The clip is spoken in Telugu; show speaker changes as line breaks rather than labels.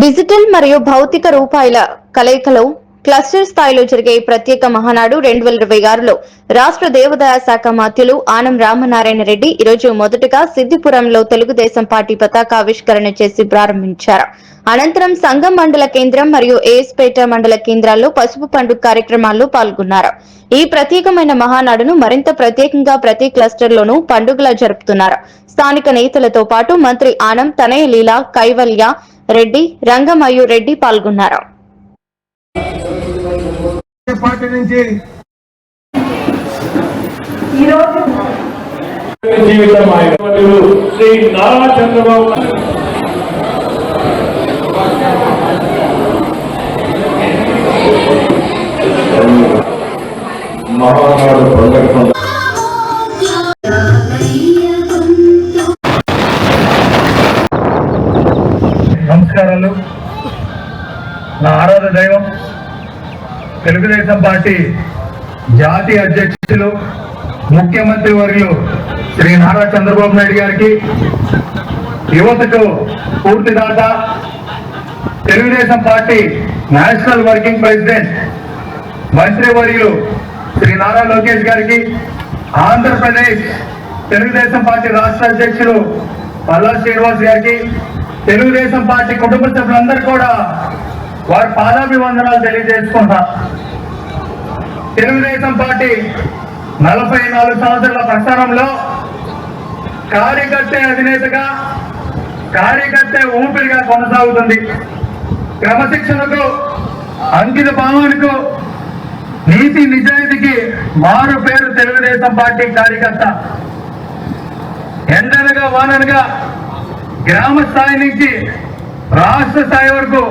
డిజిటల్ మరియు భౌతిక రూపాయల కలయికలో క్లస్టర్ స్థాయిలో జరిగే ప్రత్యేక మహానాడు 2026లో రాష్ట్ర దేవాదాయ శాఖ మంత్రులు ఆనం రామనారాయణ రెడ్డి ఈరోజు మొదటగా సిద్దిపురంలో తెలుగుదేశం పార్టీ పతాకావిష్కరణ చేసి ప్రారంభించారు. అనంతరం సంఘం మండల కేంద్రం మరియు ఏఎస్పేట మండల కేంద్రాల్లో పసుపు పండుగ కార్యక్రమాల్లో పాల్గొన్నారు. ఈ ప్రత్యేకమైన మహానాడును మరింత ప్రత్యేకంగా ప్రతి క్లస్టర్లోనూ పండుగలా జరుపుతున్నారు. స్థానిక నేతలతో పాటు మంత్రి ఆనం తనయ లీలా కైవల్య రెడ్డి రంగమయ్యు రెడ్డి పాల్గొన్నారు.
పార్టీ నుంచి శ్రీ నారా చంద్రబాబు మహానాడు పండుగ నమస్కారాలు. నా ఆరాధ దైవం తెలుగుదేశం పార్టీ జాతీయ అధ్యక్షులు ముఖ్యమంత్రి వర్యులు శ్రీ నారా చంద్రబాబు నాయుడు గారికి, యువతకు పూర్తిదాత Telugu Desam party national working president మంత్రి వర్యులు శ్రీ నారా లోకేష్ గారికి, ఆంధ్రప్రదేశ్ తెలుగుదేశం పార్టీ రాష్ట్ర అధ్యక్షులు పల్లా శ్రీనివాస్ గారికి, తెలుగుదేశం పార్టీ కుటుంబ సభ్యులందరూ కూడా వారి పాదాభివందనాలు తెలియజేసుకుంటా. తెలుగుదేశం పార్టీ 44 సంవత్సరాల ప్రస్థానంలో కార్యకర్త అధినేతగా, కార్యకర్త ఊపిరిగా కొనసాగుతుంది. క్రమశిక్షణకు, అంకిత భావానికి, నీతి నిజాయితీకి మారు పేరు తెలుగుదేశం పార్టీ కార్యకర్త. ఎండనగా వాననగా గ్రామ స్థాయి నుంచి రాష్ట్ర స్థాయి వరకు